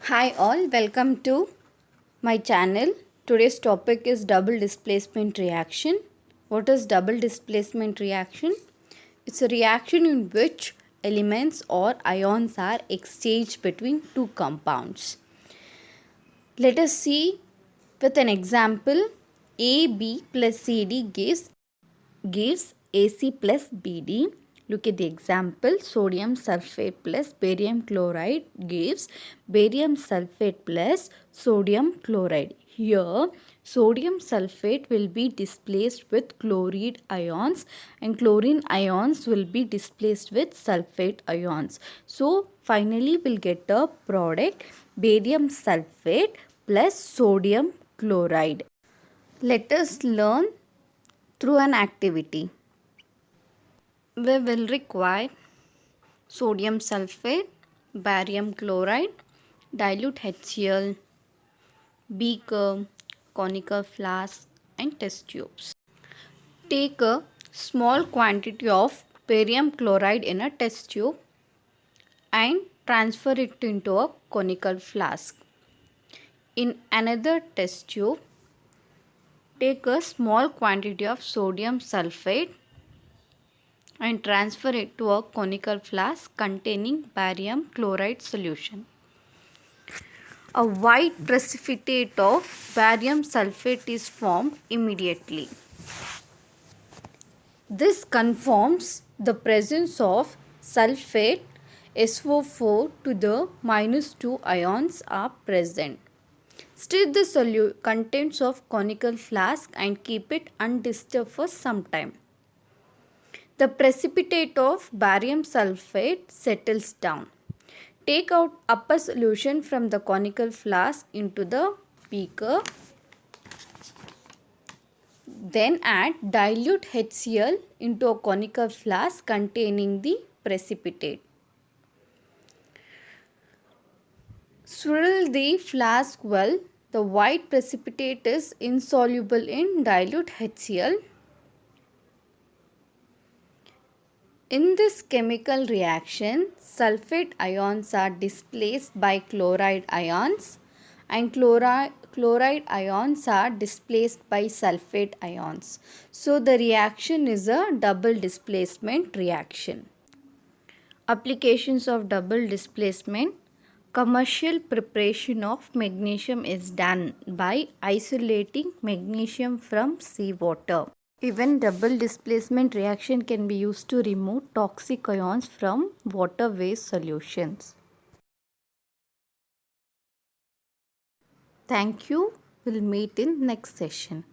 Hi all, welcome to my channel. Today's topic is double displacement reaction. What is double displacement reaction? It's a reaction in which elements or ions are exchanged between two compounds. Let us see with an example. AB plus CD gives AC plus BD. Look at the example. Sodium sulfate plus barium chloride gives barium sulfate plus sodium chloride. Here, sodium sulfate will be displaced with chloride ions and chlorine ions will be displaced with sulfate ions. So, finally we'll get a product barium sulfate plus sodium chloride. Let us learn through an activity. We will require sodium sulfate, barium chloride, dilute HCl, beaker, conical flask and test tubes. Take a small quantity of barium chloride in a test tube and transfer it into a conical flask. In another test tube, take a small quantity of sodium sulfate and transfer it to a conical flask containing barium chloride solution. A white precipitate of barium sulfate is formed immediately. This confirms the presence of sulfate SO4 to the -2 ions are present. Stir the contents of conical flask and keep it undisturbed for some time. The precipitate of barium sulfate settles down. Take out upper solution from the conical flask into the beaker. Then add dilute HCl into a conical flask containing the precipitate. Swirl the flask well. The white precipitate is insoluble in dilute HCl. In this chemical reaction, sulfate ions are displaced by chloride ions and chloride ions are displaced by sulfate ions. So, the reaction is a double displacement reaction. Applications of double displacement. Commercial preparation of magnesium is done by isolating magnesium from seawater. Even double displacement reaction can be used to remove toxic ions from water-based solutions. Thank you. We'll meet in next session.